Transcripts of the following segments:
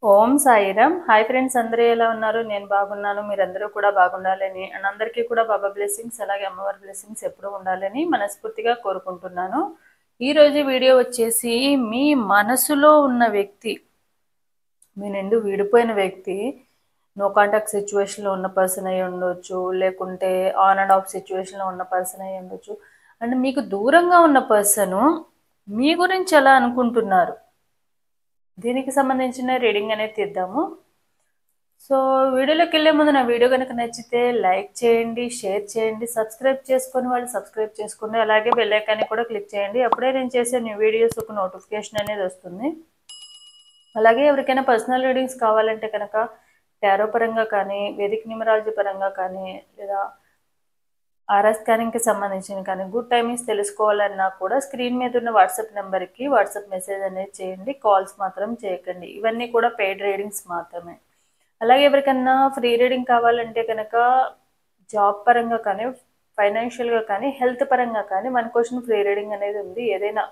ఓం Sairam. Hi friends, అందరూ ఎలా ఉన్నారు? నేను బాగున్నాను. మీరందరూ కూడా బాగుండాలని అండ్ అందరికీ కూడా బాబా బ్లెస్సింగ్స్ అలాగే అమ్మవారి బ్లెస్సింగ్స్ ఎప్పుడూ ఉండాలని మనస్ఫూర్తిగా కోరుకుంటున్నాను. ఈరోజు వీడియో వచ్చేసి మీ మనసులో ఉన్న వ్యక్తి, మీ నుండి విడిపోయిన వ్యక్తి నో కాంటాక్ట్ సిచ్యువేషన్లో ఉన్న పర్సన్ అయి ఉండొచ్చు, లేకుంటే ఆన్ అండ్ ఆఫ్ సిచ్యువేషన్లో ఉన్న పర్సన్ అయి ఉండొచ్చు. అండ్ మీకు దూరంగా ఉన్న పర్సను మీ గురించి ఎలా అనుకుంటున్నారు, దీనికి సంబంధించిన రీడింగ్ అనేది తీద్దాము. సో వీడియోలోకి వెళ్ళే ముందు నా వీడియో కనుక నచ్చితే లైక్ చేయండి, షేర్ చేయండి, సబ్స్క్రైబ్ చేసుకొని వాళ్ళు సబ్స్క్రైబ్ చేసుకోండి, అలాగే బెల్ ఐకాన్ని కూడా క్లిక్ చేయండి. అప్పుడే నేను చేసే న్యూ వీడియోస్ ఒక నోటిఫికేషన్ అనేది వస్తుంది. అలాగే ఎవరికైనా పర్సనల్ రీడింగ్స్ కావాలంటే కనుక టారో పరంగా కానీ, వేదిక న్యూమరాలజీ పరంగా కానీ, లేదా ఆర్ఆర్ స్కానింగ్కి సంబంధించిన కానీ గుడ్ టైమింగ్స్ తెలుసుకోవాలన్నా కూడా స్క్రీన్ మీద ఉన్న వాట్సాప్ నెంబర్కి వాట్సాప్ మెసేజ్ అనేది చేయండి. కాల్స్ మాత్రం చేయకండి. ఇవన్నీ కూడా పెయిడ్ రీడింగ్స్ మాత్రమే. అలాగే ఎవరికన్నా ఫ్రీ రీడింగ్ కావాలంటే కనుక జాబ్ పరంగా కానీ, ఫైనాన్షియల్గా కానీ, హెల్త్ పరంగా కానీ 1 క్వశ్చన్ ఫ్రీ రీడింగ్ అనేది ఉంది. ఏదైనా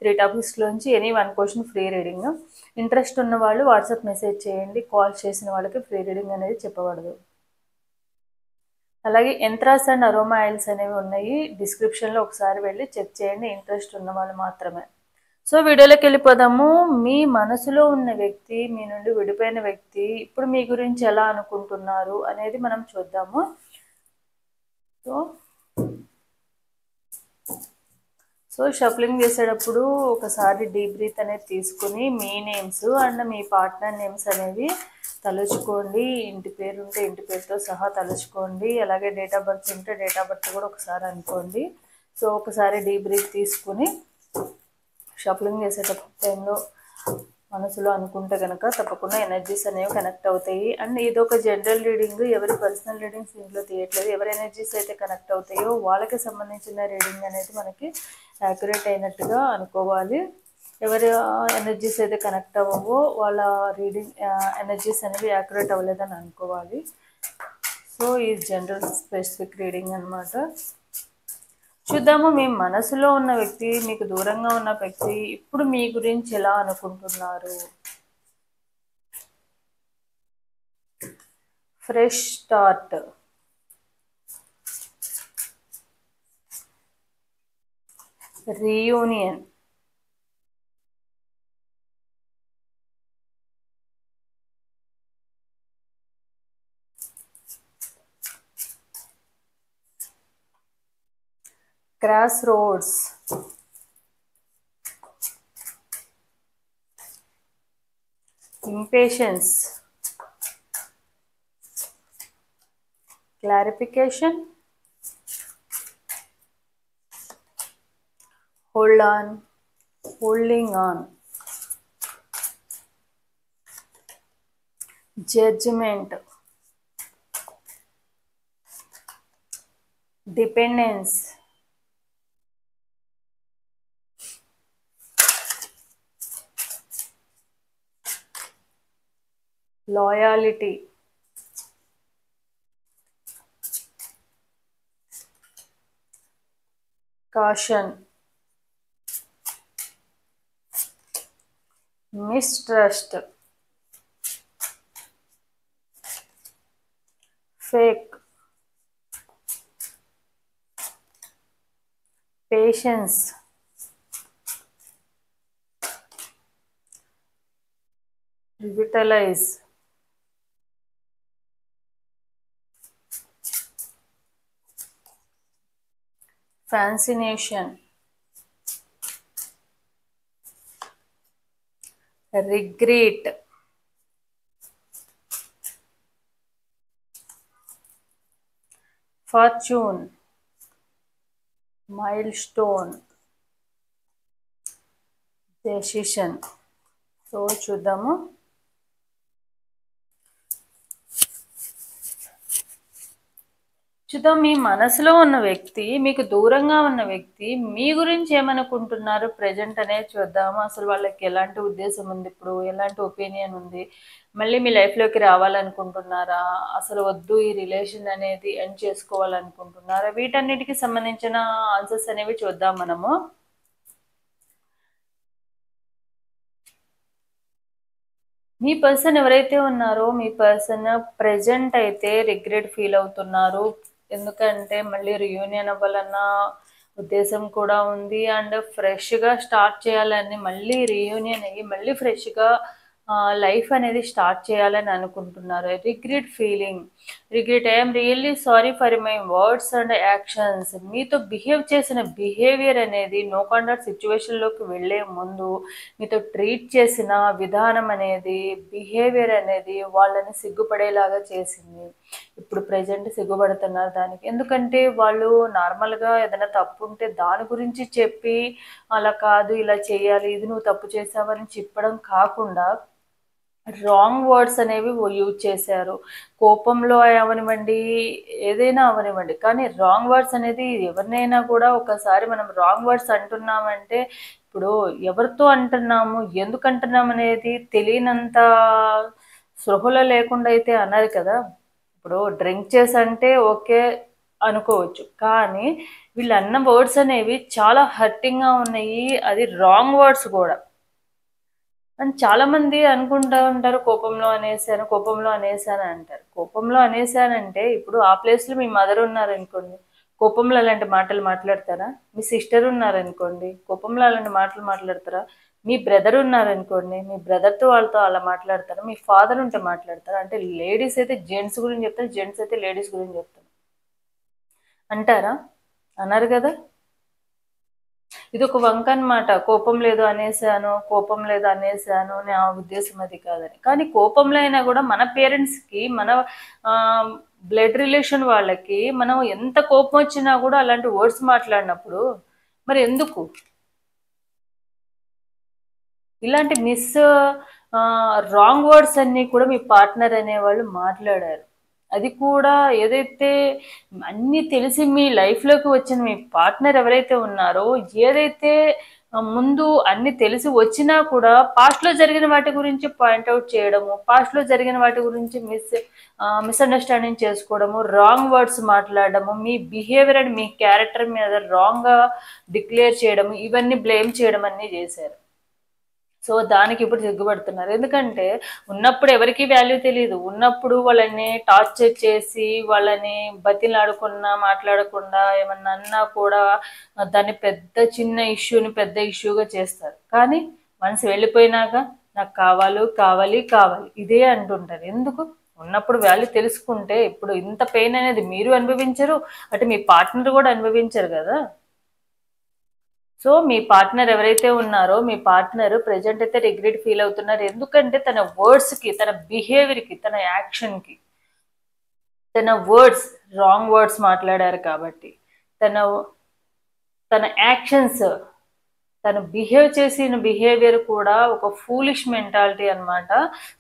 3 టాపిక్స్లోంచి any 1 question free reading. Interest ఉన్న వాళ్ళు వాట్సాప్ మెసేజ్ చేయండి. కాల్ చేసిన వాళ్ళకి ఫ్రీ రీడింగ్ అనేది చెప్పబడదు. అలాగే యంత్రాస్ అండ్ అరోమా ఆయిల్స్ అనేవి ఉన్నాయి. డిస్క్రిప్షన్లో ఒకసారి వెళ్ళి చెక్ చేయండి, ఇంట్రెస్ట్ ఉన్న వాళ్ళు మాత్రమే. సో వీడియోలోకి వెళ్ళిపోదాము. మీ మనసులో ఉన్న వ్యక్తి, మీ నుండి విడిపోయిన వ్యక్తి ఇప్పుడు మీ గురించి ఎలా అనుకుంటున్నారు అనేది మనం చూద్దాము. సో షఫ్లింగ్ చేసేటప్పుడు ఒకసారి డీప్ బ్రీత్ అనేది తీసుకుని మీ నేమ్స్ అండ్ మీ పార్ట్నర్ నేమ్స్ అనేవి తలుచుకోండి. ఇంటి పేరు ఉంటే ఇంటి పేరుతో సహా తలుచుకోండి. అలాగే డేట్ ఆఫ్ బర్త్ ఉంటే డేట్ ఆఫ్ బర్త్ కూడా ఒకసారి అనుకోండి. సో ఒకసారి డీప్ బ్రీత్ తీసుకుని షఫ్లింగ్ చేసేటప్పుడు టైంలో మనసులో అనుకుంటే కనుక తప్పకుండా ఎనర్జీస్ అనేవి కనెక్ట్ అవుతాయి. అండ్ ఇది ఒక జనరల్ రీడింగ్, ఎవరి పర్సనల్ రీడింగ్స్ ఇంట్లో తీయట్లేదు. ఎవరి ఎనర్జీస్ అయితే కనెక్ట్ అవుతాయో వాళ్ళకి సంబంధించిన రీడింగ్ అనేది మనకి యాక్యురేట్ అయినట్టుగా అనుకోవాలి. ఎవరి ఎనర్జీస్ అయితే కనెక్ట్ అవ్వవో వాళ్ళ రీడింగ్ ఎనర్జీస్ అనేవి యాక్యురేట్ అవ్వలేదని అనుకోవాలి. సో ఈ జనరల్ స్పెసిఫిక్ రీడింగ్ అనమాట. చూద్దాము, మీ మనసులో ఉన్న వ్యక్తి, మీకు దూరంగా ఉన్న వ్యక్తి ఇప్పుడు మీ గురించి ఎలా అనుకుంటున్నారు. Fresh start, reunion, cross roads, impatience, clarification, hold on, holding on, judgment, dependence, loyalty, caution, mistrust, fake, patience, revitalize, fascination, regret, fortune, milestone, decision. So చూద్దాము. మీ మనసులో ఉన్న వ్యక్తి, మీకు దూరంగా ఉన్న వ్యక్తి మీ గురించి ఏమనుకుంటున్నారు ప్రజెంట్ అనేది చూద్దాము. అసలు వాళ్ళకి ఎలాంటి ఉద్దేశం ఉంది, ఇప్పుడు ఎలాంటి ఒపీనియన్ ఉంది, మళ్ళీ మీ లైఫ్లోకి రావాలనుకుంటున్నారా, అసలు వద్దు ఈ రిలేషన్ అనేది ఎండ్ చేసుకోవాలనుకుంటున్నారా, వీటన్నిటికి సంబంధించిన ఆన్సర్స్ అనేవి చూద్దాం మనము. మీ పర్సన్ ఎవరైతే ఉన్నారో మీ పర్సన్ ప్రెజెంట్ అయితే రిగ్రెట్ ఫీల్ అవుతున్నారు. ఎందుకంటే మళ్ళీ రియూనియన్ అవ్వాలన్న ఉద్దేశం కూడా ఉంది. అండ్ ఫ్రెష్గా స్టార్ట్ చేయాలని, మళ్ళీ రియూనియన్ అయ్యి మళ్ళీ ఫ్రెష్గా లైఫ్ అనేది స్టార్ట్ చేయాలని అనుకుంటున్నారు. Regret feeling, regret, I'm really sorry for my words and actions. మీతో బిహేవ్ చేసిన బిహేవియర్ అనేది నో కాంటాక్ట్ సిచ్యువేషన్లోకి వెళ్ళే ముందు మీతో ట్రీట్ చేసిన విధానం అనేది, బిహేవియర్ అనేది వాళ్ళని సిగ్గుపడేలాగా చేసింది. ఇప్పుడు ప్రజెంట్ సిగ్గుపడుతున్నారు దానికి. ఎందుకంటే వాళ్ళు నార్మల్గా ఏదైనా తప్పు ఉంటే దాని గురించి చెప్పి అలా కాదు ఇలా చేయాలి, ఇది నువ్వు తప్పు చేసావని చెప్పడం కాకుండా రాంగ్ వర్డ్స్ అనేవి యూజ్ చేశారు. కోపంలో అవనివ్వండి, ఏదైనా అవనివ్వండి, కానీ రాంగ్ వర్డ్స్ అనేది ఎవరినైనా కూడా ఒకసారి మనం రాంగ్ వర్డ్స్ అంటున్నామంటే ఇప్పుడు ఎవరితో అంటున్నాము, ఎందుకు అంటున్నాము అనేది తెలియనంత స్పృహలో లేకుండా అయితే అన్నారు కదా. ఇప్పుడు డ్రింక్ చేసి అంటే ఓకే అనుకోవచ్చు, కానీ వీళ్ళు అన్న వర్డ్స్ అనేవి చాలా హర్టింగ్గా ఉన్నాయి. అది రాంగ్ వర్డ్స్ కూడా. అని చాలా మంది అనుకుంటా ఉంటారు, కోపంలో అనేసాను అంటారు. కోపంలో అనేసానంటే ఇప్పుడు ఆ ప్లేస్లో మీ మదర్ ఉన్నారనుకోండి, కోపంలో అలాంటి మాటలు మాట్లాడతారా? మీ సిస్టర్ ఉన్నారనుకోండి, కోపంలో అలాంటి మాటలు మాట్లాడతారా? మీ బ్రదర్ ఉన్నారనుకోండి, మీ బ్రదర్తో వాళ్ళతో అలా మాట్లాడతారా? మీ ఫాదర్ ఉంటే మాట్లాడతారా? అంటే లేడీస్ అయితే జెంట్స్ గురించి చెప్తారు, జెంట్స్ అయితే లేడీస్ గురించి చెప్తారు అంటారా? అన్నారు కదా. ఇది ఒక వంక అనమాట. కోపం లేదు అనేసాను నా ఉద్దేశం అది కాదని. కానీ కోపంలో అయినా కూడా మన పేరెంట్స్కి, మన బ్లడ్ రిలేషన్ వాళ్ళకి మనం ఎంత కోపం వచ్చినా కూడా అలాంటి వర్డ్స్ మాట్లాడినప్పుడు మరి ఎందుకు ఇలాంటి రాంగ్ వర్డ్స్ అన్నీ కూడా మీ పార్ట్నర్ అనేవాళ్ళు మాట్లాడారు. అది కూడా ఏదైతే అన్నీ తెలిసి మీ లైఫ్లోకి వచ్చిన మీ పార్ట్నర్ ఎవరైతే ఉన్నారో, ఏదైతే ముందు అన్ని తెలిసి వచ్చినా కూడా పాస్ట్లో జరిగిన వాటి గురించి పాయింట్అవుట్ చేయడము, పాస్ట్లో జరిగిన వాటి గురించి మిస్అండర్స్టాండింగ్ చేసుకోవడము, రాంగ్ వర్డ్స్ మాట్లాడడము, మీ బిహేవియర్ అండ్ మీ క్యారెక్టర్ మీద రాంగ్గా డిక్లేర్ చేయడము, ఇవన్నీ బ్లేమ్ చేయడం అన్నీ చేశారు. సో దానికి ఇప్పుడు సిగ్గుపడుతున్నారు. ఎందుకంటే ఉన్నప్పుడు ఎవరికి వాల్యూ తెలియదు. ఉన్నప్పుడు వాళ్ళని టార్చర్ చేసి, వాళ్ళని బతిలాడకుండా, మాట్లాడకుండా ఏమన్నా అన్నా కూడా దాన్ని చిన్న ఇష్యూని పెద్ద ఇష్యూగా చేస్తారు. కానీ మనసు వెళ్ళిపోయినాక నాకు కావాలి ఇదే అంటుంటారు. ఎందుకు? ఉన్నప్పుడు వాల్యూ తెలుసుకుంటే ఇప్పుడు ఇంత పెయిన్ అనేది మీరు అనుభవించరు, అటు మీ పార్ట్నర్ కూడా అనుభవించరు కదా. సో మీ పార్ట్నర్ ఎవరైతే ఉన్నారో మీ పార్ట్నర్ ప్రెజెంట్ అయితే రిగ్రెట్ ఫీల్ అవుతున్నారు. ఎందుకంటే తన వర్డ్స్కి, తన బిహేవియర్కి, తన యాక్షన్కి, తన రాంగ్ వర్డ్స్ మాట్లాడారు కాబట్టి, తన తన యాక్షన్స్, తను బిహేవ్ చేసిన బిహేవియర్ కూడా ఒక ఫూలిష్ మెంటాలిటీ అనమాట.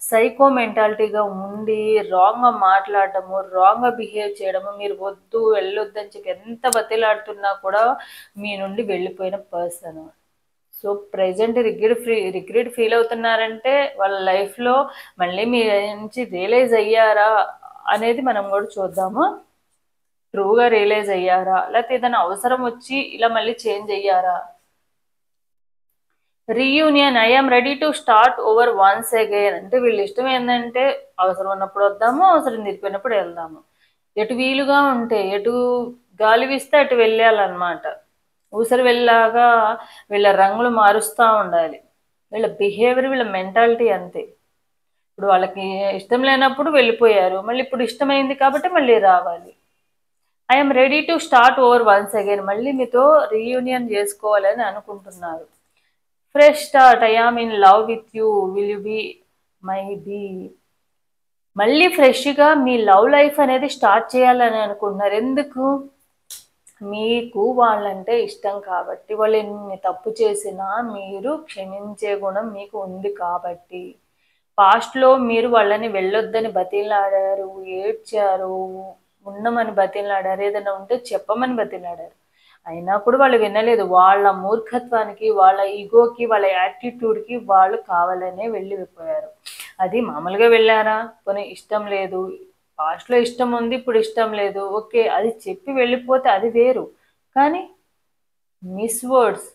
సైకో మెంటాలిటీగా ఉండి రాంగ్గా మాట్లాడటము, రాంగ్గా బిహేవ్ చేయడము, మీరు వెళ్ళొద్దని చెప్పి ఎంత బతిలాడుతున్నా కూడా మీ నుండి వెళ్ళిపోయిన person. So present regret feel అవుతున్నారంటే వాళ్ళ లైఫ్లో మళ్ళీ మీ నుంచి రియలైజ్ అయ్యారా అనేది మనం కూడా చూద్దాము. ట్రూగా రియలైజ్ అయ్యారా, లేకపోతే ఏదైనా అవసరం వచ్చి ఇలా మళ్ళీ చేంజ్ అయ్యారా? Reunion, I'm ready to start over once again. అంటే వీళ్ళ ఇష్టం ఏంటంటే అవసరం ఉన్నప్పుడు వద్దాము, అవసరం తీరిపోయినప్పుడు వెళ్దాము. ఎటు వీలుగా ఉంటే, ఎటు గాలి వీస్తే అటు వెళ్ళాలన్నమాట. ఊసరి వెళ్ళాగా వీళ్ళ రంగులు మారుస్తూ ఉండాలి. వీళ్ళ బిహేవియర్, వీళ్ళ మెంటాలిటీ అంతే. ఇప్పుడు వాళ్ళకి ఇష్టం లేనప్పుడు వెళ్ళిపోయారు, మళ్ళీ ఇప్పుడు ఇష్టమైంది కాబట్టి మళ్ళీ రావాలి. I'm ready to start over once again. మళ్ళీ మీతో రీయూనియన్ చేసుకోవాలని అనుకుంటున్నారు. Fresh start, I am in love with you, will you be my be. మళ్ళీ ఫ్రెష్గా మీ లవ్ లైఫ్ అనేది స్టార్ట్ చేయాలని అనుకుంటున్నారు. ఎందుకు? మీకు వాళ్ళంటే ఇష్టం కాబట్టి, వాళ్ళు ఎన్ని తప్పు చేసినా మీరు క్షమించే గుణం మీకు ఉంది కాబట్టి. పాస్ట్లో మీరు వాళ్ళని వెళ్ళొద్దని బతిలాడారు, ఏడ్చారు, ఉండమని బతిలాడారు, ఏదైనా ఉంటే చెప్పమని బతిలాడారు. అయినా కూడా వాళ్ళు వినలేదు. వాళ్ళ మూర్ఖత్వానికి, వాళ్ళ ఈగోకి, వాళ్ళ యాటిట్యూడ్కి వాళ్ళు కావాలనే వెళ్ళిపోయారు. అది మామూలుగా వెళ్ళారా? కొన్ని ఇష్టం లేదు, పాస్ట్లో ఇష్టం ఉంది, ఇప్పుడు ఇష్టం లేదు, ఓకే, అది చెప్పి వెళ్ళిపోతే అది వేరు. కానీ వర్డ్స్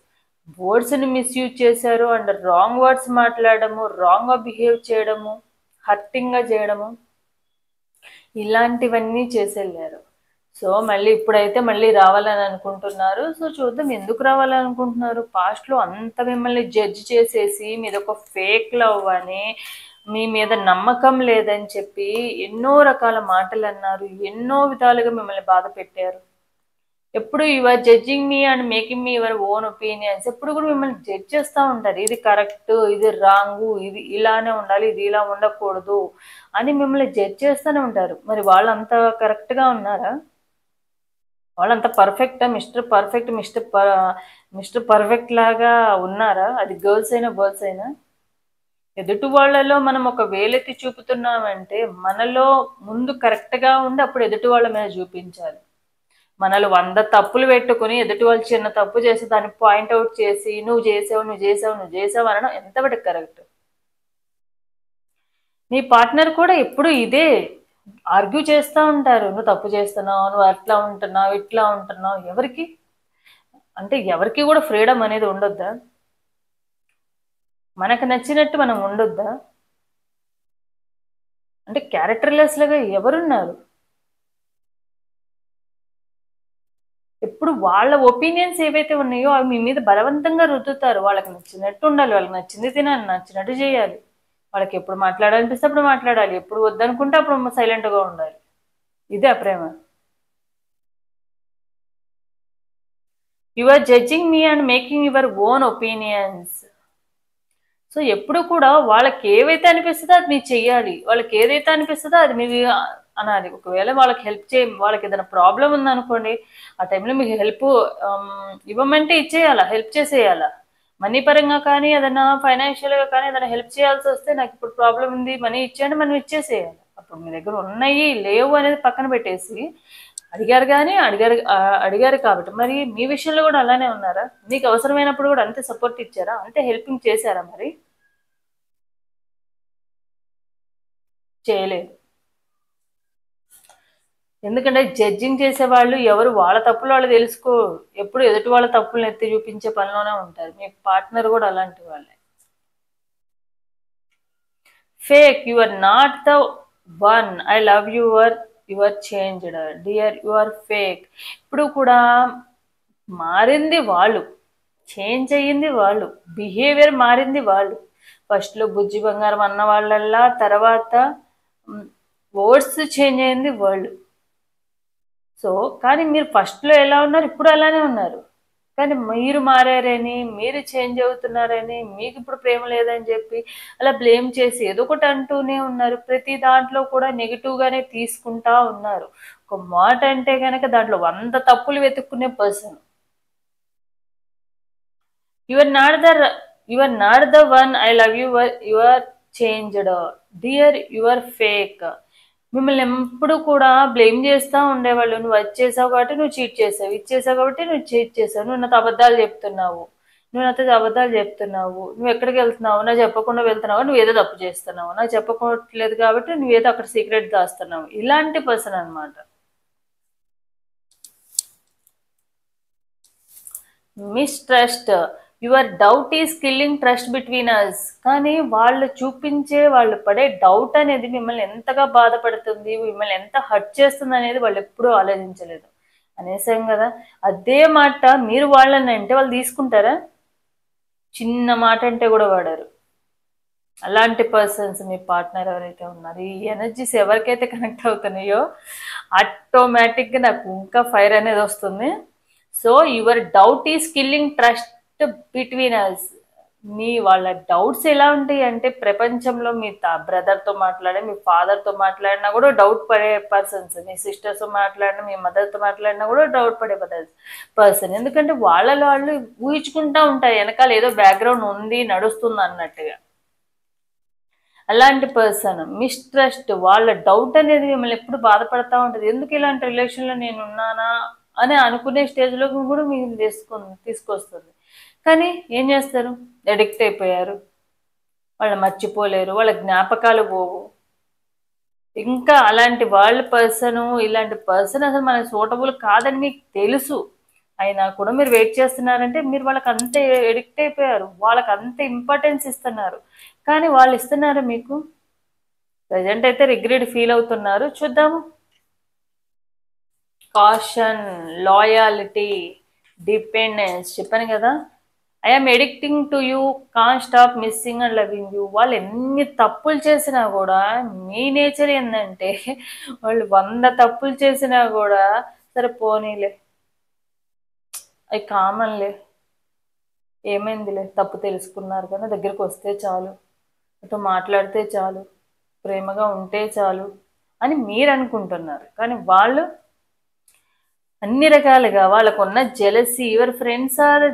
వర్డ్స్ని మిస్యూజ్ చేశారు అండ్ రాంగ్ వర్డ్స్ మాట్లాడము, రాంగ్గా బిహేవ్ చేయడము, హర్టింగ్గా చేయడము, ఇలాంటివన్నీ చేసెళ్ళారు. సో మళ్ళీ ఇప్పుడైతే మళ్ళీ రావాలని అనుకుంటున్నారు. సో చూద్దాం ఎందుకు రావాలని అనుకుంటున్నారు. పాస్ట్లో అంత మిమ్మల్ని జడ్జ్ చేసేసి మీదొక ఫేక్ లవ్ అని, మీ మీద నమ్మకం లేదని చెప్పి ఎన్నో రకాల మాటలు అన్నారు, ఎన్నో విధాలుగా మిమ్మల్ని బాధ పెట్టారు. ఎప్పుడు you are judging me and making me your own opinions. ఎప్పుడు కూడా మిమ్మల్ని జడ్జ్ చేస్తూ ఉంటారు. ఇది కరెక్ట్, ఇది రాంగు, ఇది ఇలానే ఉండాలి, ఇది ఇలా ఉండకూడదు అని మిమ్మల్ని జడ్జ్ చేస్తూనే ఉంటారు. మరి వాళ్ళంత కరెక్ట్గా ఉన్నారా? వాళ్ళంత పర్ఫెక్టా? మిస్టర్ పర్ఫెక్ట్ లాగా ఉన్నారా? అది గర్ల్స్ అయినా బాయ్స్ అయినా. ఎదుటి వాళ్ళలో మనం ఒక వేలెత్తి చూపుతున్నామంటే మనలో ముందు కరెక్ట్గా ఉండి అప్పుడు ఎదుటి వాళ్ళ మీద చూపించాలి. మనలో 100 తప్పులు పెట్టుకుని ఎదుటి వాళ్ళు చిన్న తప్పు చేసి దాన్ని పాయింట్అవుట్ చేసి నువ్వు చేసావు అనడం ఎంతవరకు కరెక్ట్? నీ పార్ట్నర్ కూడా ఎప్పుడు ఇదే ఆర్గ్యూ చేస్తూ ఉంటారు. నువ్వు తప్పు చేస్తున్నావు, నువ్వు అట్లా ఉంటున్నావు, ఇట్లా ఉంటున్నావు. ఎవరికి అంటే ఎవరికి కూడా ఫ్రీడమ్ అనేది ఉండొద్దా? మనకు నచ్చినట్టు మనం ఉండొద్దా? అంటే క్యారెక్టర్లెస్లుగా ఎవరున్నారు? ఎప్పుడు వాళ్ళ ఒపీనియన్స్ ఏవైతే ఉన్నాయో అవి మీ మీద బలవంతంగా రుద్దుతారు. వాళ్ళకి నచ్చినట్టు ఉండాలి, వాళ్ళకి నచ్చింది తినాలి, నచ్చినట్టు చేయాలి. వాళ్ళకి ఎప్పుడు మాట్లాడాలనిపిస్తే అప్పుడు మాట్లాడాలి, ఎప్పుడు వద్దనుకుంటే అప్పుడు సైలెంట్గా ఉండాలి. ఇదే ప్రేమ. You are judging me and making your own opinions. So ఎప్పుడు కూడా వాళ్ళకి ఏవైతే అనిపిస్తుందో అది మీరు చెయ్యాలి, వాళ్ళకి ఏదైతే అనిపిస్తుందో అది మీరు అనాలి. ఒకవేళ వాళ్ళకి వాళ్ళకి ఏదైనా ప్రాబ్లం ఉందనుకోండి, ఆ టైంలో మీకు హెల్ప్ ఇవ్వమంటే ఇచ్చేయాలా, హెల్ప్ చేసేయాలా. మనీ పరంగా కానీ ఏదైనా ఫైనాన్షియల్గా కానీ ఏదైనా హెల్ప్ చేయాల్సి వస్తే నాకు ఇప్పుడు ప్రాబ్లం ఉంది, మనీ ఇచ్చేయండి, మనం ఇచ్చేసేయాలి. అప్పుడు మీ దగ్గర ఉన్నాయి లేవు అనేది పక్కన పెట్టేసి అడిగారు కాబట్టి మరి మీ విషయంలో కూడా అలానే ఉన్నారా? మీకు అవసరమైనప్పుడు కూడా అంతే సపోర్ట్ ఇచ్చారా, అంతే హెల్పింగ్ చేశారా? మరి చేయలేదు. ఎందుకంటే జడ్జింగ్ చేసేవాళ్ళు ఎవరు వాళ్ళ తప్పులు వాళ్ళు తెలుసుకో, ఎప్పుడు ఎదుటి వాళ్ళ తప్పులను ఎత్తి చూపించే పనిలోనే ఉంటారు. మీ పార్ట్నర్ కూడా అలాంటి వాళ్ళే. Fake, you are not the one, I love your changed dear, you are fake. ఇప్పుడు కూడా మారింది వాళ్ళు, చేంజ్ అయ్యింది వాళ్ళు, బిహేవియర్ మారింది వాళ్ళు. ఫస్ట్లో బుజ్జి బంగారం అన్న వాళ్ళల్లా తర్వాత వర్డ్స్ చేంజ్ అయింది వాళ్ళు. సో కానీ మీరు ఫస్ట్లో ఎలా ఉన్నారు ఇప్పుడు అలానే ఉన్నారు. కానీ మీరు మారారని, మీరు చేంజ్ అవుతున్నారని, మీకు ఇప్పుడు ప్రేమ లేదని చెప్పి అలా బ్లేమ్ చేసి ఏదో ఒకటి అంటూనే ఉన్నారు. ప్రతి దాంట్లో కూడా నెగిటివ్గానే తీసుకుంటా ఉన్నారు. ఒక మాట అంటే కనుక దాంట్లో 100 తప్పులు వెతుక్కునే person. You are not the one, I love your changed dear, your fake. మిమ్మల్ని ఎప్పుడు కూడా బ్లేమ్ చేస్తూ ఉండేవాళ్ళు. నువ్వు వచ్చేసావు కాబట్టి నువ్వు చీట్ చేసావు, ఇచ్చేసావు కాబట్టి నువ్వు చీట్ చేసావు, నువ్వు నాతో అబద్ధాలు చెప్తున్నావు, నువ్వు ఎక్కడికి వెళ్తున్నావు, నాకు చెప్పకుండా వెళ్తున్నావు, నువ్వు ఏదో తప్పు చేస్తున్నావు, నాకు చెప్పకూడలేదు కాబట్టి నువ్వేదో అక్కడ సీక్రెట్ దాస్తున్నావు. ఇలాంటి పర్సన్ అనమాట. Mistrust, your doubt is killing trust between us. కానీ వాళ్ళు పడే డౌట్ అనేది మిమ్మల్ని ఎంతగా బాధపడుతుంది, మిమ్మల్ని ఎంత హర్ట్ చేస్తుంది అనేది వాళ్ళు ఎప్పుడూ ఆలోచించలేదు. అనేసాం కదా, అదే మాట మీరు వాళ్ళని అంటే వాళ్ళు తీసుకుంటారా? చిన్న మాట అంటే కూడా వాడారు. అలాంటి పర్సన్స్ మీ పార్ట్నర్ ఎవరైతే ఉన్నారు, ఈ ఎనర్జీస్ ఎవరికైతే కనెక్ట్ అవుతున్నాయో ఆటోమేటిక్గా నాకు ఇంకా ఫైర్ అనేది వస్తుంది. So your doubt is killing trust between us. వాళ్ళ డౌట్స్ ఎలా ఉంటాయి అంటే ప్రపంచంలో మీ బ్రదర్తో మాట్లాడే, మీ ఫాదర్తో మాట్లాడినా కూడా డౌట్ పడే పర్సన్స్, మీ సిస్టర్స్తో మాట్లాడినా, మీ మదర్తో మాట్లాడినా కూడా డౌట్ పడే పర్సన్. ఎందుకంటే వాళ్ళు ఊహించుకుంటూ ఉంటారు వెనకాల ఏదో బ్యాక్గ్రౌండ్ ఉంది నడుస్తుంది అన్నట్టుగా. అలాంటి పర్సన్ మిస్ట్రస్ట్, వాళ్ళ డౌట్ అనేది మిమ్మల్ని ఎప్పుడు బాధపడతా ఉంటుంది. ఎందుకు ఇలాంటి రిలేషన్లో నేను ఉన్నానా అని అనుకునే స్టేజ్లో కూడా మీరు తీసుకొస్తుంది. కానీ ఏం చేస్తారు? అడిక్ట్ అయిపోయారు, వాళ్ళు మర్చిపోలేరు, వాళ్ళ జ్ఞాపకాలు పోవు. ఇంకా ఇలాంటి పర్సన్ అసలు మనకు సూటబుల్ కాదని మీకు తెలుసు, అయినా కూడా మీరు వెయిట్ చేస్తున్నారంటే మీరు వాళ్ళకి అంత ఎడిక్ట్ అయిపోయారు, వాళ్ళకి అంత ఇంపార్టెన్స్ ఇస్తున్నారు. కానీ వాళ్ళు ఇస్తున్నారా మీకు? ప్రజెంట్ అయితే రిగ్రెట్ ఫీల్ అవుతున్నారు. చూద్దాము. కాషన్, లాయాలిటీ, డిపెండెన్స్ చెప్పాను కదా. I'm addicting to you, can stop missing and loving you. వాళ్ళు ఎన్ని తప్పులు చేసినా కూడా మీ నేచర్ ఏంటంటే వాళ్ళు 100 తప్పులు చేసినా కూడా సరే పోనీలే, అవి కామన్లే, ఏమైందిలే, తప్పు తెలుసుకున్నారు కానీ దగ్గరికి వస్తే చాలు, అటు మాట్లాడితే చాలు, ప్రేమగా ఉంటే చాలు అని మీరు అనుకుంటున్నారు. కానీ వాళ్ళు అన్ని రకాలుగా వాళ్ళకున్న jealousy, your friends are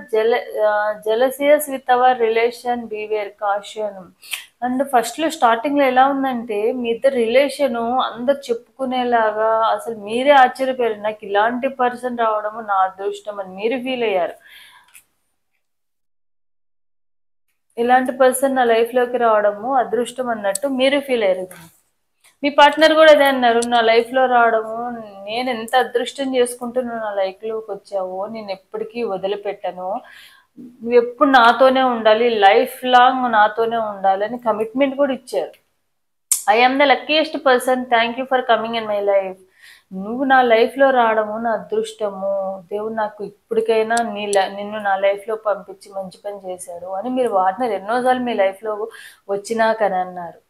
jealous with our relation, beware caution. And ఫస్ట్లో స్టార్టింగ్లో ఎలా ఉందంటే మీ ఇద్దరు రిలేషను అందరు చెప్పుకునేలాగా అసలు మీరే ఆశ్చర్యపోయారు, నాకు ఇలాంటి పర్సన్ రావడము నా అదృష్టం అని మీరు ఫీల్ అయ్యారు. ఇలాంటి పర్సన్ నా లైఫ్లోకి రావడము అదృష్టం అన్నట్టు మీరు ఫీల్ అయ్యారు. మీ పార్ట్నర్ కూడా అదే అన్నారు, నా లైఫ్లో రావడము నేను ఎంత అదృష్టం చేసుకుంటూ నువ్వు నా లైఫ్లోకి వచ్చావో, నేను ఎప్పటికీ వదిలిపెట్టను, నువ్వు ఎప్పుడు నాతోనే ఉండాలి, లైఫ్ లాంగ్ నాతోనే ఉండాలని కమిట్మెంట్ కూడా ఇచ్చారు. I am the luckiest person, thank you for coming in my life. నువ్వు నా లైఫ్లో రావడము నా అదృష్టము, దేవుడు నాకు ఇప్పటికైనా నిన్ను నా లైఫ్లో పంపించి మంచి పని చేశాడు అని మీరు పార్ట్నర్ ఎన్నోసార్లు మీ లైఫ్లో వచ్చినాకని అన్నారు.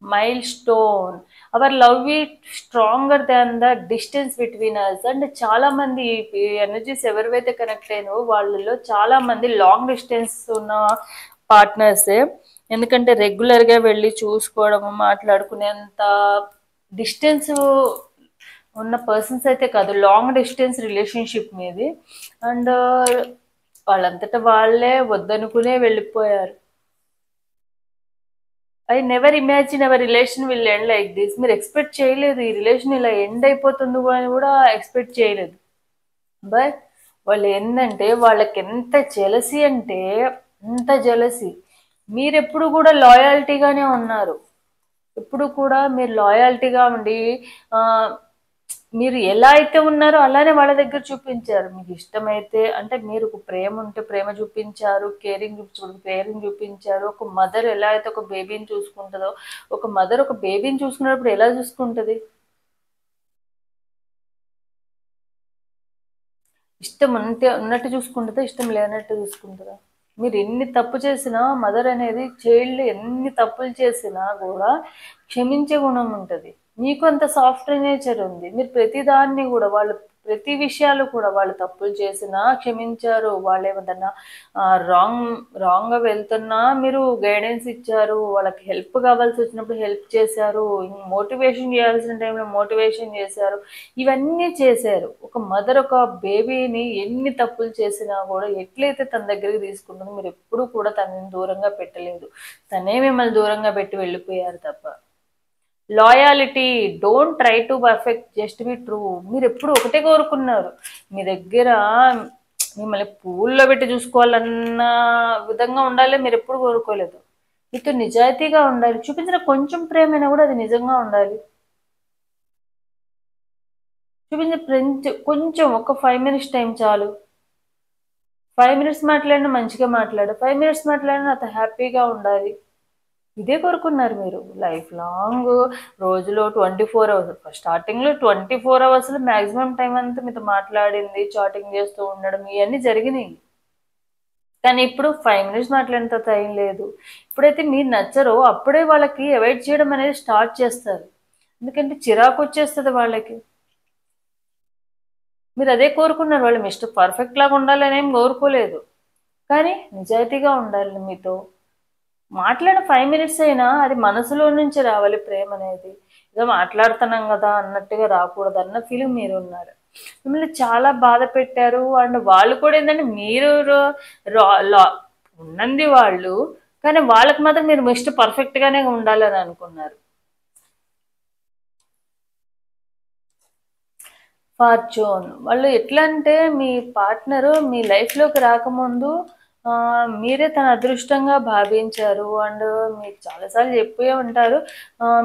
Milestone, our love it stronger than the distance between us. And చాలా మంది ఈ ఎనర్జీస్ ఎవరివైతే కనెక్ట్ అయినో వాళ్ళలో చాలా మంది లాంగ్ డిస్టెన్స్ ఉన్న పార్ట్నర్సే. ఎందుకంటే రెగ్యులర్గా వెళ్ళి చూసుకోవడము, మాట్లాడుకునేంత డిస్టెన్స్ ఉన్న పర్సన్స్ అయితే కాదు, లాంగ్ డిస్టెన్స్ రిలేషన్షిప్ మీది. అండ్ వాళ్ళంతటా వాళ్ళే వద్దనుకునే వెళ్ళిపోయారు. I never imagine hour relation will end like this. మీరు ఎక్స్పెక్ట్ చేయలేదు ఈ రిలేషన్ ఇలా ఎండ్ అయిపోతుంది అని కూడా ఎక్స్పెక్ట్ చేయలేదు. బట్ వాళ్ళు ఏంటంటే వాళ్ళకి ఎంత జెలసీ అంటే అంత జెలసీ. మీరెప్పుడు కూడా లాయాలిటీగానే ఉన్నారు, ఎప్పుడు కూడా మీరు లాయాలిటీగా ఉండి మీరు ఎలా అయితే ఉన్నారో అలానే వాళ్ళ దగ్గర చూపించారు. మీకు ఇష్టమైతే అంటే మీరు ఒక ప్రేమ ఉంటే ప్రేమ చూపించారు, కేరింగ్ చూపించారు. ఒక మదర్ ఎలా అయితే ఒక బేబీని చూసుకుంటుందో, ఒక మదర్ ఒక బేబీని చూసుకున్నప్పుడు ఎలా చూసుకుంటుంది? ఇష్టం ఉంటే ఉన్నట్టు చూసుకుంటుందా, ఇష్టం లేనట్టు చూసుకుంటుందా? మీరు ఎన్ని తప్పు చేసినా మదర్ అనేది చైల్డ్ ఎన్ని తప్పులు చేసినా కూడా క్షమించే గుణం ఉంటుంది. మీకు అంత సాఫ్ట్ నేచర్ ఉంది. మీరు ప్రతిదాన్ని కూడా వాళ్ళు ప్రతి విషయాలు కూడా వాళ్ళు తప్పులు చేసినా క్షమించారు. వాళ్ళు ఏమన్నా రాంగ్గా వెళ్తున్నా మీరు గైడెన్స్ ఇచ్చారు, వాళ్ళకి హెల్ప్ కావాల్సి వచ్చినప్పుడు హెల్ప్ చేశారు, మోటివేషన్ చేయాల్సిన టైంలో మోటివేషన్ చేశారు, ఇవన్నీ చేశారు. ఒక మదర్ ఒక బేబీని ఎన్ని తప్పులు చేసినా కూడా ఎట్లయితే తన దగ్గరికి తీసుకుంటుందో మీరు ఎప్పుడూ కూడా తనని దూరంగా పెట్టలేదు, తనే మిమ్మల్ని దూరంగా పెట్టి వెళ్ళిపోయారు తప్ప. Loyalty, don't try to perfect, just be true. మీరు ఎప్పుడు ఒకటే కోరుకున్నారు, మీ దగ్గర మిమ్మల్ని పూల్లో పెట్టి చూసుకోవాలన్న విధంగా ఉండాలి మీరు ఎప్పుడు కోరుకోలేదు. మీతో నిజాయితీగా ఉండాలి, చూపించిన కొంచెం ప్రేమైనా కూడా అది నిజంగా ఉండాలి. చూపించిన ఫ్రెండ్స్ కొంచెం ఒక 5 minutes టైం చాలు. 5 minutes మాట్లాడినా మంచిగా మాట్లాడు, 5 minutes మాట్లాడినా అంత హ్యాపీగా ఉండాలి. ఇదే కోరుకున్నారు మీరు లైఫ్ లాంగ్. రోజులో 24 hours, స్టార్టింగ్లో 24 hours మ్యాక్సిమం టైం అంతా మీతో మాట్లాడింది, చాటింగ్ చేస్తూ ఉండడం ఇవన్నీ జరిగినాయి. కానీ ఇప్పుడు 5 minutes మాట్లాడినంత టైం లేదు. ఇప్పుడైతే మీరు నచ్చరో అప్పుడే వాళ్ళకి అవాయిడ్ చేయడం అనేది స్టార్ట్ చేస్తారు. ఎందుకంటే చిరాకు వచ్చేస్తుంది వాళ్ళకి. మీరు అదే కోరుకున్నారు, వాళ్ళు మిస్టర్ పర్ఫెక్ట్ లాగా ఉండాలని ఏం కోరుకోలేదు, కానీ నిజాయితీగా ఉండాలి. మీతో మాట్లాడిన 5 minutes అయినా అది మనసులో నుంచి రావాలి. ప్రేమ అనేది ఏదో మాట్లాడుతున్నాం కదా అన్నట్టుగా రాకూడదు అన్న ఫీలింగ్ మీరు ఉన్నారు. మిమ్మల్ని చాలా బాధ పెట్టారు. అండ్ వాళ్ళు కూడా ఏంటంటే మీరు ఉన్నది వాళ్ళు, కానీ వాళ్ళకి మాత్రం మీరు మిస్టర్ పర్ఫెక్ట్గానే ఉండాలని అనుకున్నారు. ఫార్చ్యూన్, వాళ్ళు ఎట్లా అంటే మీ పార్ట్నరు మీ లైఫ్లోకి రాకముందు మీరే తన అదృష్టంగా భావించారు. అండ్ మీకు చాలా సార్లు చెప్పే ఉంటారు.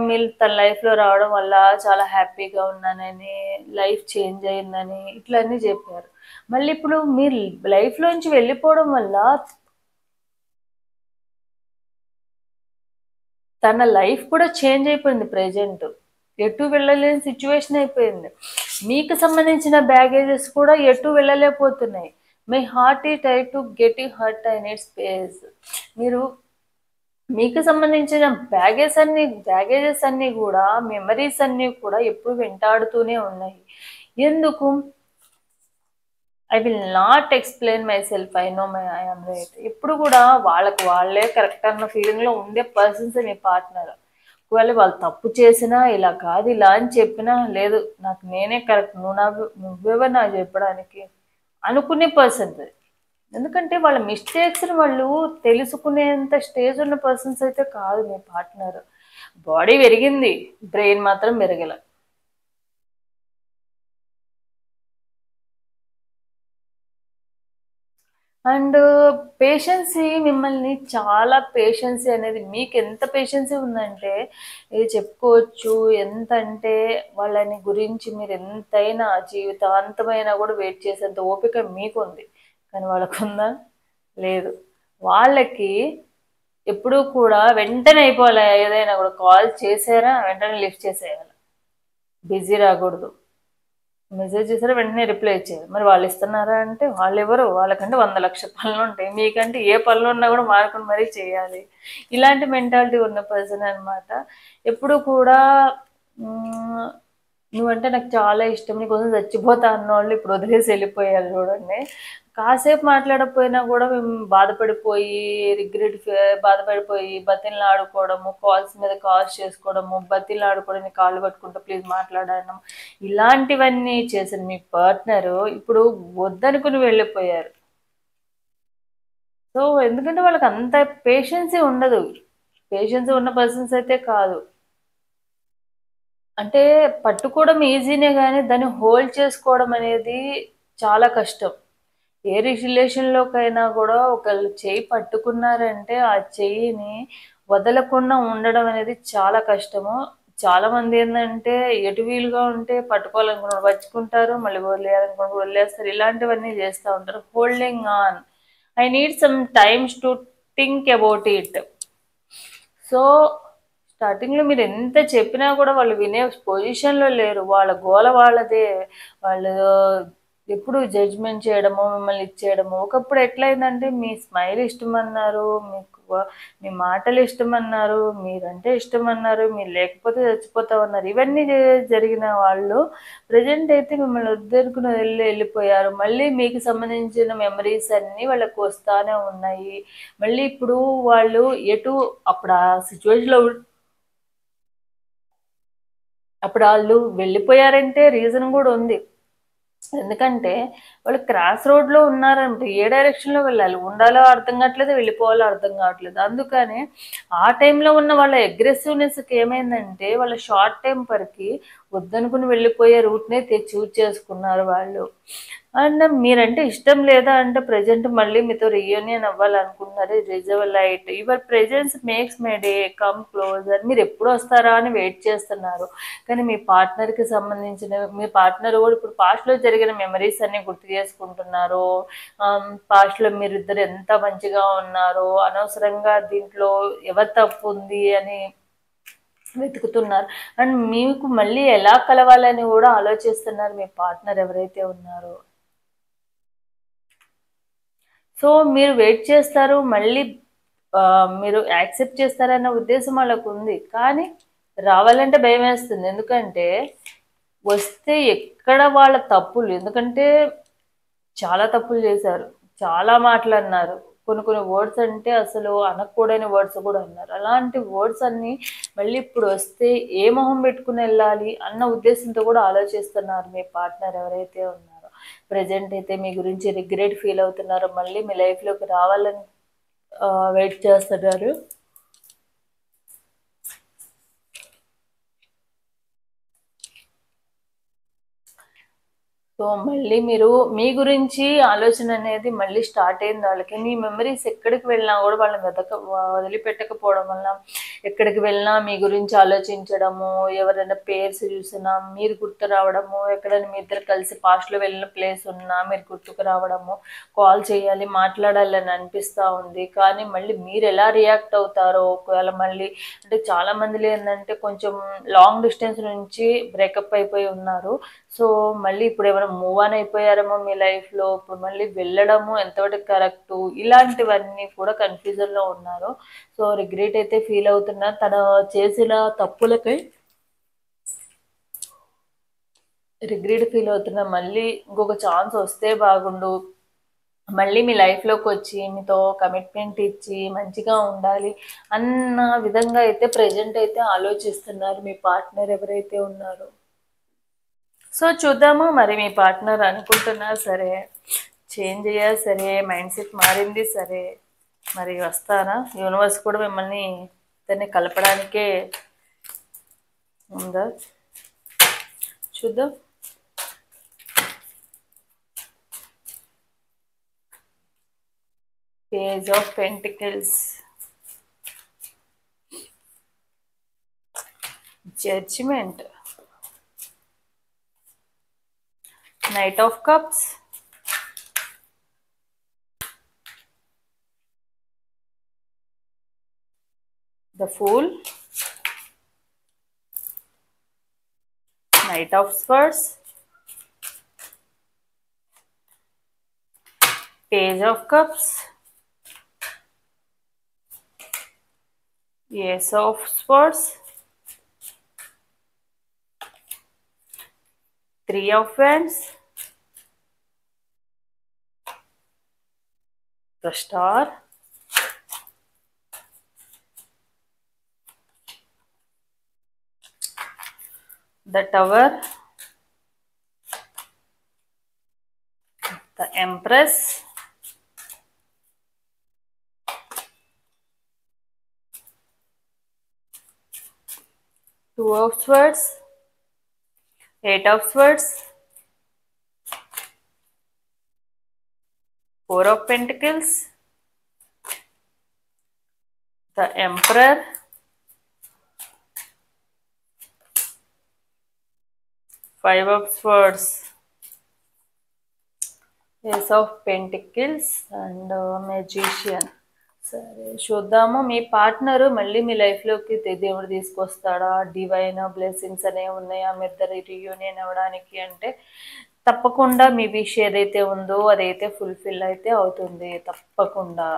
మీరు తన లైఫ్‌లో రావడం వల్ల చాలా హ్యాపీగా ఉన్నానని, లైఫ్ చేంజ్ అయిందని ఇట్లా అన్నీ చెప్పారు. మళ్ళీ ఇప్పుడు మీరు లైఫ్‌లోంచి వెళ్ళిపోవడం వల్ల తన లైఫ్ కూడా చేంజ్ అయిపోయింది ప్రెజెంట్. ఎటు వెళ్ళలేని సిట్యుయేషన్ అయిపోయింది. మీకు సంబంధించిన బ్యాగేజెస్ కూడా ఎటు వెళ్ళలేకపోతున్నాయి. My heart is try to get you hurt I need space. మీరు మీకు సంబంధించిన బ్యాగేజెస్ అన్నీ కూడా మెమరీస్ అన్నీ కూడా ఎప్పుడు వెంటాడుతూనే ఉన్నాయి. ఎందుకు? I will not explain my self. I know I am right. ఎప్పుడు కూడా వాళ్ళకి వాళ్ళే కరెక్ట్ అన్న ఫీలింగ్‌లో ఉండే పర్సన్సే మీ పార్ట్నర్. ఒకవేళ వాళ్ళు తప్పు చేసినా, ఇలా కాదు ఇలా అని చెప్పినా, లేదు నాకు నేనే కరెక్ట్, నువ్వెవరు నాకు చెప్పడానికి అనుకునే పర్సన్స్. ఎందుకంటే వాళ్ళ మిస్టేక్స్‌ని వాళ్ళు తెలుసుకునేంత స్టేజ్ ఉన్న పర్సన్స్ అయితే కాదు మీ పార్ట్నర్. బాడీ పెరిగింది, బ్రెయిన్ మాత్రం పెరగల. అండ్ పేషెన్సీ మిమ్మల్ని చాలా పేషెన్సీ అనేది మీకు ఎంత పేషెన్సీ ఉందంటే ఇది చెప్పుకోవచ్చు. ఎంత అంటే వాళ్ళని గురించి మీరు ఎంతైనా జీవితాంతమైనా కూడా వెయిట్ చేసేంత ఓపిక మీకుంది. కానీ వాళ్ళకుందా? లేదు. వాళ్ళకి ఎప్పుడూ కూడా వెంటనే అయిపోవాలి. ఏదైనా కూడా కాల్ చేసారా వెంటనే లిఫ్ట్ చేసేయాలి. బిజీ రాకూడదు. మెసేజ్ చేసారా వెంటనే రిప్లై ఇచ్చేది. మరి వాళ్ళు ఇస్తున్నారా అంటే వాళ్ళెవరు? వాళ్ళకంటే 100,00,000 పనులుంటాయి. మీకంటే ఏ పనులున్నా కూడా మానుకొని మరీ చేయాలి. ఇలాంటి మెంటాలిటీ ఉన్న పర్సన్ అనమాట. ఎప్పుడు కూడా హ్మ్, నువ్వంటే నాకు చాలా ఇష్టం. నీకోసం చచ్చిపోతా అన్నోళ్ళు ఇప్పుడు వదిలేసి వెళ్ళిపోయారు చూడండి. కాసేపు మాట్లాడకపోయినా కూడా మేము బాధపడిపోయి, బాధపడిపోయి బతిమలాడుకోవడము, కాల్స్ మీద కాల్స్ చేసుకోవడము, బతిమలాడుకోవడం, నీ కాళ్ళు పట్టుకుంటూ ప్లీజ్ మాట్లాడడం. ఇలాంటివన్నీ చేసిన మీ పార్ట్నరు ఇప్పుడు వద్దనుకుని వెళ్ళిపోయారు. సో, ఎందుకంటే వాళ్ళకి అంత పేషెన్సే ఉండదు. పేషెన్స్ ఉన్న పర్సన్స్ అయితే కాదు. అంటే పట్టుకోవడం ఈజీనే గానీ, దాన్ని హోల్డ్ చేసుకోవడం అనేది చాలా కష్టం. ఏ రిలేషన్‌లోకైనా గూడా ఒకళ్ళు చెయ్యి పట్టుకున్నారంటే, ఆ చెయ్యిని వదలకుండా ఉండడం అనేది చాలా కష్టము. చాలామందేందంటే, ఎటు వీలుగా ఉంటే పట్టుకోవాలనుకున్నప్పుడు పట్టుకుంటారు, మళ్ళీ వదిలేయాలనుకున్నప్పుడు వదిలేస్తారు. ఇలాంటివన్నీ జేస్తా ఉంటారు. Holding on. I need some times to think about it. So, స్టార్టింగ్‌లో మీరెంత చెప్పినా గూడా వాళ్ళు వినే పొజిషన్‌లో లేరు. వాళ్ళ గోల వాళ్ళదే. వాళ్ళు ఎప్పుడు జడ్జ్‌మెంట్ చేయడము, మిమ్మల్ని ఇచ్చేయడము. ఒకప్పుడు ఎట్లయిందంటే మీ స్మైల్ ఇష్టమన్నారు, మీ మాటలు ఇష్టమన్నారు, మీరంటే ఇష్టమన్నారు, మీరు లేకపోతే చచ్చిపోతామన్నారు. ఇవన్నీ జరిగిన వాళ్ళు ప్రెజెంట్ అయితే మిమ్మల్ని వద్దనుకుని వెళ్ళిపోయారు. మళ్ళీ మీకు సంబంధించిన మెమరీస్ అన్నీ వాళ్ళకి వస్తానే ఉన్నాయి. మళ్ళీ ఇప్పుడు వాళ్ళు ఎటు అప్పుడు ఆ సిట్యుయేషన్‌లో అప్పుడు ఆళ్ళు వెళ్ళిపోయారంటే రీజన్ గూడా ఉంది. ఎందుకంటే వాళ్ళు క్రాస్ రోడ్‌లో ఉన్నారంటే ఏ డైరెక్షన్‌లో వెళ్ళాలి? ఉండాలో అర్థం కావట్లేదు, వెళ్ళిపోవాలో అర్థం కావట్లేదు. అందుకనే ఆ టైంలో ఉన్న వాళ్ళ అగ్రెసివ్‌నెస్‌కి ఏమైందంటే వాళ్ళ షార్ట్ టెంపర్‌కి వద్దనుకుని వెళ్ళిపోయే రూట్‌నే చూజ్ చేసుకున్నారు వాళ్ళు. అండ్ మీరంటే ఇష్టం లేదా అంటే ప్రెజెంట్ మళ్ళీ మీతో రీయూనియన్ అవ్వాలనుకుంటున్నారు. Reserve light your presence makes my day come closer. మీరెప్పుడు వస్తారా అని వెయిట్ చేస్తున్నారు. కానీ మీ పార్ట్నర్ కూడా ఇప్పుడు పాస్ట్‌లో జరిగిన మెమరీస్ అన్నీ గుర్తు చేసుకుంటున్నారు. పాస్ట్‌లో మీరిద్దరు ఎంత మంచిగా ఉన్నారో, అనవసరంగా దీంట్లో ఎవరి తప్పుంది అని వెతుకుతున్నారు. అండ్ మీకు మళ్ళీ ఎలా కలవాలని కూడా ఆలోచిస్తున్నారు మీ పార్ట్నర్ ఎవరైతే ఉన్నారో. సో, మీరు వెయిట్ చేస్తారు. మళ్ళీ మీరు యాక్సెప్ట్ చేస్తారన్న ఉద్దేశం వాళ్ళకుంది. కానీ రావాలంటే భయమేస్తుంది. ఎందుకంటే వస్తే ఎక్కడ వాళ్ళ తప్పులు ఎందుకంటే చాలా తప్పులు చేశారు. చాలా మాటలన్నారు. కొన్ని కొన్ని వర్డ్స్ అంటే అసలు అనకూడని వర్డ్స్ కూడా అన్నారు. అలాంటి వర్డ్స్ అన్నీ మళ్ళీ ఇప్పుడు వస్తే ఏ మొహం పెట్టుకొని వెళ్ళాలి అన్న ఉద్దేశంతో కూడా ఆలోచిస్తున్నారు మీ పార్ట్నర్ ఎవరైతే ఉన్నారో. ప్రెజెంట్ అయితే మీ గురించి రిగ్రెట్ ఫీల్ అవుతున్నారో, మళ్ళీ మీ లైఫ్‌లోకి రావాలని వెయిట్ చేస్తున్నారు. సో మళ్ళీ మీరు మీ గురించి ఆలోచన అనేది మళ్ళీ స్టార్ట్ అయింది వాళ్ళకి. మీ మెమరీస్ ఎక్కడికి వెళ్ళినా కూడా వాళ్ళని వదిలిపెట్టకపోవడం వల్ల ఎక్కడికి వెళ్ళినా మీ గురించి ఆలోచించడము, ఎవరైనా పేర్స్ చూసినా మీరు గుర్తు రావడము, ఎక్కడైనా మీ ఇద్దరు కలిసి పాస్ట్లో వెళ్ళిన ప్లేస్ ఉన్నా మీరు గుర్తుకు రావడము, కాల్ చేయాలి మాట్లాడాలని అనిపిస్తూ ఉంది. కానీ మళ్ళీ మీరు ఎలా రియాక్ట్ అవుతారో ఒకవేళ మళ్ళీ అంటే చాలా మందిలో ఏంటంటే కొంచెం లాంగ్ డిస్టెన్స్ నుంచి బ్రేకప్ అయిపోయి ఉన్నారు. సో మళ్ళీ ఇప్పుడు ఏమైనా మూవ్ ఆన్ అయిపోయారేమో మీ లైఫ్లో, ఇప్పుడు మళ్ళీ వెళ్ళడము ఎంతవరకు కరెక్టు, ఇలాంటివన్నీ కూడా కన్ఫ్యూజన్లో ఉన్నారు. సో రిగ్రెట్ అయితే ఫీల్ అవుతున్నారు. తన చేసిన తప్పులకై రిగ్రెట్ ఫీల్ అవుతున్నా. మళ్ళీ ఇంకొక ఛాన్స్ వస్తే బాగుండు, మళ్ళీ మీ లైఫ్లోకి వచ్చి మీతో కమిట్మెంట్ ఇచ్చి మంచిగా ఉండాలి అన్న విధంగా అయితే ప్రజెంట్ అయితే ఆలోచిస్తున్నారు మీ పార్ట్నర్ ఎవరైతే ఉన్నారో. సో చూద్దాము మరి మీ పార్ట్నర్ అనుకుంటున్నా సరే, చేంజ్ అయ్యా సరే, మైండ్ సెట్ మారింది సరే, మరి వస్తారా? యూనివర్స్ కూడా మిమ్మల్ని దాన్ని కలపడానికే ఉందా? చూద్దాం. Page of pentacles, judgement, knight of cups, the fool, knight of swords, page of cups, ace of swords, three of wands, the star, the tower, the empress, two of swords, eight of swords, four of pentacles, the emperor, five of swords, ace of pentacles and magician. సరే చూద్దాము. మీ partner మళ్ళీ మీ లైఫ్లోకి దేవుడు తీసుకొస్తాడా? Divine blessings అనేవి ఉన్నాయా మీ ఇద్దరు reunion అవ్వడానికి అంటే తప్పకుండా మీ విష్ ఏదైతే ఉందో అదైతే ఫుల్ఫిల్ అయితే అవుతుంది తప్పకుండా.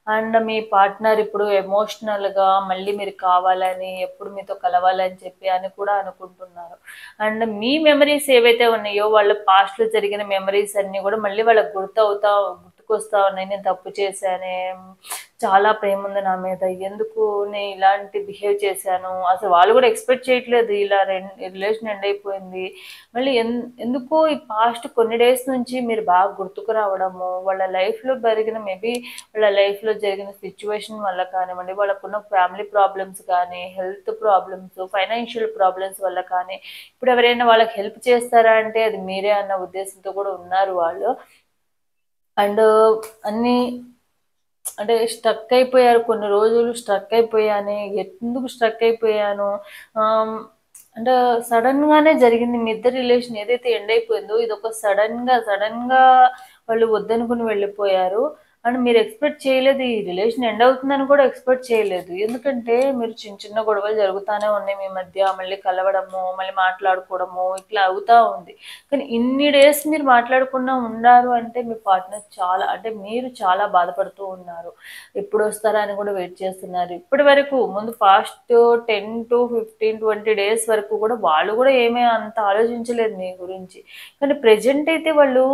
అండ్ మీ పార్ట్నర్ ఇప్పుడు ఎమోషనల్గా మళ్ళీ మీరు కావాలని ఎప్పుడు మీతో కలవాలని చెప్పి అని కూడా అనుకుంటున్నారు. అండ్ మీ మెమరీస్ ఏవైతే ఉన్నాయో వాళ్ళ పాస్ట్లో జరిగిన మెమరీస్ అన్నీ కూడా మళ్ళీ వాళ్ళకి గుర్తుకొస్తా ఉన్నాయి. నేను తప్పు చేశానే, చాలా ప్రేమ ఉంది నా మీద, ఎందుకు నేను ఇలాంటి బిహేవ్ చేశాను, అసలు వాళ్ళు కూడా ఎక్స్పెక్ట్ చేయట్లేదు ఇలా రిలేషన్ ఎండ్ అయిపోయింది. మళ్ళీ ఎందుకో ఈ పాస్ట్ కొన్ని డేస్ నుంచి మీరు బాగా గుర్తుకు రావడము, వాళ్ళ లైఫ్లో జరిగిన మేబీ వాళ్ళ లైఫ్లో జరిగిన సిచ్యువేషన్ వల్ల కానివ్వండి, వాళ్ళకున్న ఫ్యామిలీ ప్రాబ్లమ్స్ కానీ, హెల్త్ ప్రాబ్లమ్స్, ఫైనాన్షియల్ ప్రాబ్లమ్స్ వల్ల కానీ, ఇప్పుడు ఎవరైనా వాళ్ళకి హెల్ప్ చేస్తారా అంటే అది మీరే అన్న ఉద్దేశంతో కూడా ఉన్నారు వాళ్ళు. అండ్ అన్నీ అంటే స్ట్రక్ అయిపోయారు, కొన్ని రోజులు స్ట్రక్ అయిపోయాను. ఎందుకు స్ట్రక్ అయిపోయాను అంటే సడన్గానే జరిగింది మీ ఇద్దరు రిలేషన్ ఏదైతే ఎండ్ అయిపోయిందో ఇది ఒక సడన్గా వాళ్ళు వద్దనుకుని వెళ్ళిపోయారు. అండ్ మీరు ఎక్స్పెక్ట్ చేయలేదు ఈ రిలేషన్ ఎండ్ అవుతుందని కూడా ఎక్స్పెక్ట్ చేయలేదు. ఎందుకంటే మీరు చిన్న గొడవలు జరుగుతూనే ఉన్నాయి మీ మధ్య, మళ్ళీ కలవడము, మళ్ళీ మాట్లాడుకోవడము ఇట్లా అవుతూ ఉంది. కానీ ఇన్ని డేస్ మీరు మాట్లాడకుండా ఉన్నారు అంటే మీ పార్ట్నర్ చాలా అంటే మీరు చాలా బాధపడుతూ ఉన్నారు. ఎప్పుడు వస్తారా అని కూడా వెయిట్ చేస్తున్నారు. ఇప్పటి వరకు ముందు పాస్ట్ 10 to 15, 20 డేస్ వరకు కూడా వాళ్ళు కూడా ఏమీ అంత ఆలోచించలేదు మీ గురించి. కానీ ప్రెజెంట్ అయితే వాళ్ళు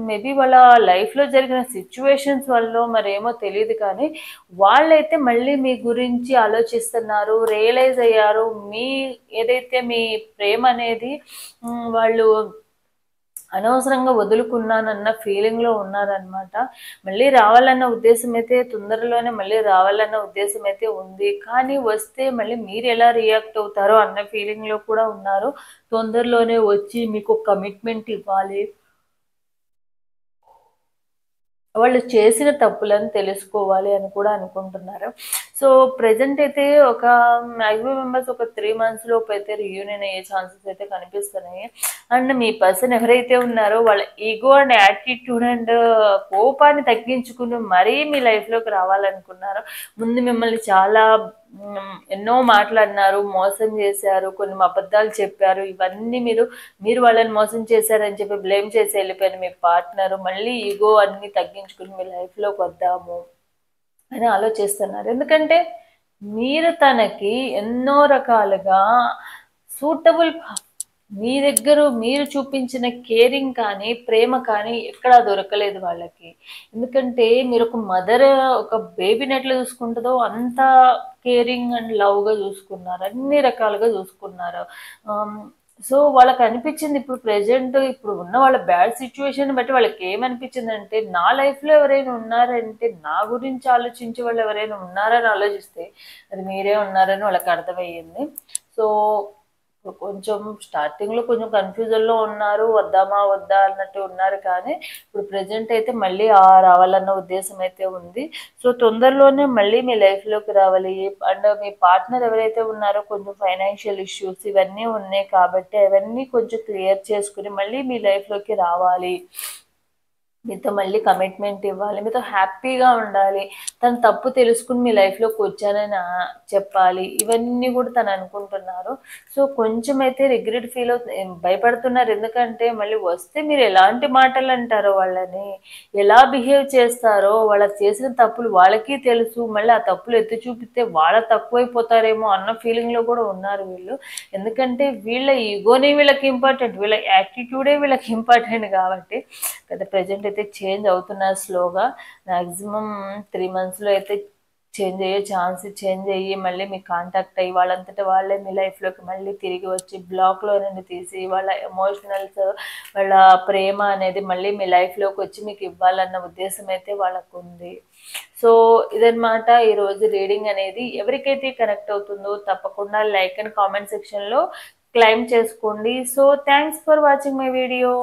మేబీ వాళ్ళ లైఫ్లో జరిగిన సిచ్యువేషన్స్ వల్ల మరేమో తెలియదు కానీ వాళ్ళైతే మళ్ళీ మీ గురించి ఆలోచిస్తున్నారు, రియలైజ్ అయ్యారు. మీ ఏదైతే మీ ప్రేమ అనేది వాళ్ళు అనవసరంగా వదులుకున్నానన్న ఫీలింగ్లో ఉన్నారనమాట. మళ్ళీ రావాలన్న ఉద్దేశం అయితే తొందరలోనే మళ్ళీ రావాలన్న ఉద్దేశం అయితే ఉంది. కానీ వస్తే మళ్ళీ మీరు ఎలా రియాక్ట్ అవుతారో అన్న ఫీలింగ్లో కూడా ఉన్నారు. తొందరలోనే వచ్చి మీకు కమిట్మెంట్ ఇవ్వాలి, వాళ్ళు చేసిన తప్పులను తెలుసుకోవాలి అని కూడా అనుకుంటున్నారు. సో ప్రెజెంట్ అయితే ఒక మ్యాక్సిమం మెంబర్స్ ఒక 3 మంత్స్ లోపు అయితే రియూనియన్ అయ్యే ఛాన్సెస్ అయితే కనిపిస్తున్నాయి. అండ్ మీ పర్సన్ ఎవరైతే ఉన్నారో వాళ్ళ ఈగో అండ్ యాటిట్యూడ్ అండ్ కోపాన్ని తగ్గించుకుని మరీ మీ లైఫ్లోకి రావాలనుకున్నారు. ముందు మిమ్మల్ని చాలా ఎన్నో మాట్లాడినారు, మోసం చేశారు, కొన్ని అబద్ధాలు చెప్పారు. ఇవన్నీ మీరు వాళ్ళని మోసం చేశారని చెప్పి బ్లేమ్ చేసి వెళ్ళిపోయిన మీ పార్ట్నర్ మళ్ళీ ఈగో అన్ని తగ్గించుకుని మీ లైఫ్లోకి వద్దాము అని ఆలోచిస్తున్నారు. ఎందుకంటే మీరు తనకి ఎన్నో రకాలుగా సూటబుల్, మీ దగ్గర మీరు చూపించిన కేరింగ్ కానీ ప్రేమ కానీ ఎక్కడా దొరకలేదు వాళ్ళకి. ఎందుకంటే మీరు ఒక మదర్ ఒక బేబీని ఎట్లా చూసుకుంటుందో అంత కేరింగ్ అండ్ లవ్గా చూసుకున్నారు, అన్ని రకాలుగా చూసుకున్నారు. సో వాళ్ళకి అనిపించింది ఇప్పుడు ప్రెజెంట్ ఇప్పుడు ఉన్న వాళ్ళ బ్యాడ్ సిచ్యువేషన్ బట్టి వాళ్ళకి ఏమనిపించిందంటే నా లైఫ్లో ఎవరైనా ఉన్నారంటే నా గురించి ఆలోచించే వాళ్ళు ఎవరైనా ఉన్నారని ఆలోచిస్తే అది మీరే ఉన్నారని వాళ్ళకి అర్థమయ్యింది. సో ఇప్పుడు కొంచెం స్టార్టింగ్లో కొంచెం కన్ఫ్యూజన్లో ఉన్నారు, వద్దామా వద్దా అన్నట్టు ఉన్నారు. కానీ ఇప్పుడు ప్రెజెంట్ అయితే మళ్ళీ రావాలన్న ఉద్దేశం అయితే ఉంది. సో తొందరలోనే మళ్ళీ మీ లైఫ్లోకి రావాలి. అండ్ మీ పార్ట్నర్ ఎవరైతే ఉన్నారో కొంచెం ఫైనాన్షియల్ ఇష్యూస్ ఇవన్నీ ఉన్నాయి కాబట్టి అవన్నీ కొంచెం క్లియర్ చేసుకుని మళ్ళీ మీ లైఫ్లోకి రావాలి, మీతో మళ్ళీ కమిట్మెంట్ ఇవ్వాలి, మీతో హ్యాపీగా ఉండాలి, తన తప్పు తెలుసుకుని మీ లైఫ్లోకి వచ్చానని చెప్పాలి. ఇవన్నీ కూడా తను అనుకుంటున్నారు. సో కొంచెం అయితే రిగ్రెట్ ఫీల్ భయపడుతున్నారు. ఎందుకంటే మళ్ళీ వస్తే మీరు ఎలాంటి మాటలు అంటారో, వాళ్ళని ఎలా బిహేవ్ చేస్తారో, వాళ్ళకి చేసిన తప్పులు వాళ్ళకి తెలుసు, మళ్ళీ ఆ తప్పులు ఎత్తి చూపిస్తే వాళ్ళ తక్కువైపోతారేమో అన్న ఫీలింగ్లో కూడా ఉన్నారు వీళ్ళు. ఎందుకంటే వీళ్ళ ఈగోనే వీళ్ళకి ఇంపార్టెంట్, వీళ్ళ యాటిట్యూడే వీళ్ళకి ఇంపార్టెంట్ కాబట్టి కదా ప్రెజెంట్ అయితే చేంజ్ అవుతున్నారు స్లోగా. మ్యాక్సిమం 3 మంత్స్లో అయితే చేంజ్ అయ్యి మళ్ళీ మీకు కాంటాక్ట్ అయ్యి వాళ్ళంతటా వాళ్ళే మీ లైఫ్లోకి మళ్ళీ తిరిగి వచ్చి బ్లాక్లో నుండి తీసి వాళ్ళ ఎమోషనల్స్ వాళ్ళ ప్రేమ అనేది మళ్ళీ మీ లైఫ్లోకి వచ్చి మీకు ఇవ్వాలన్న ఉద్దేశం అయితే వాళ్ళకు ఉంది. సో ఇదన్నమాట ఈరోజు రీడింగ్ అనేది. ఎవరికైతే కనెక్ట్ అవుతుందో తప్పకుండా లైక్ అండ్ కామెంట్ సెక్షన్లో క్లైమ్ చేసుకోండి. So thanks for watching my video.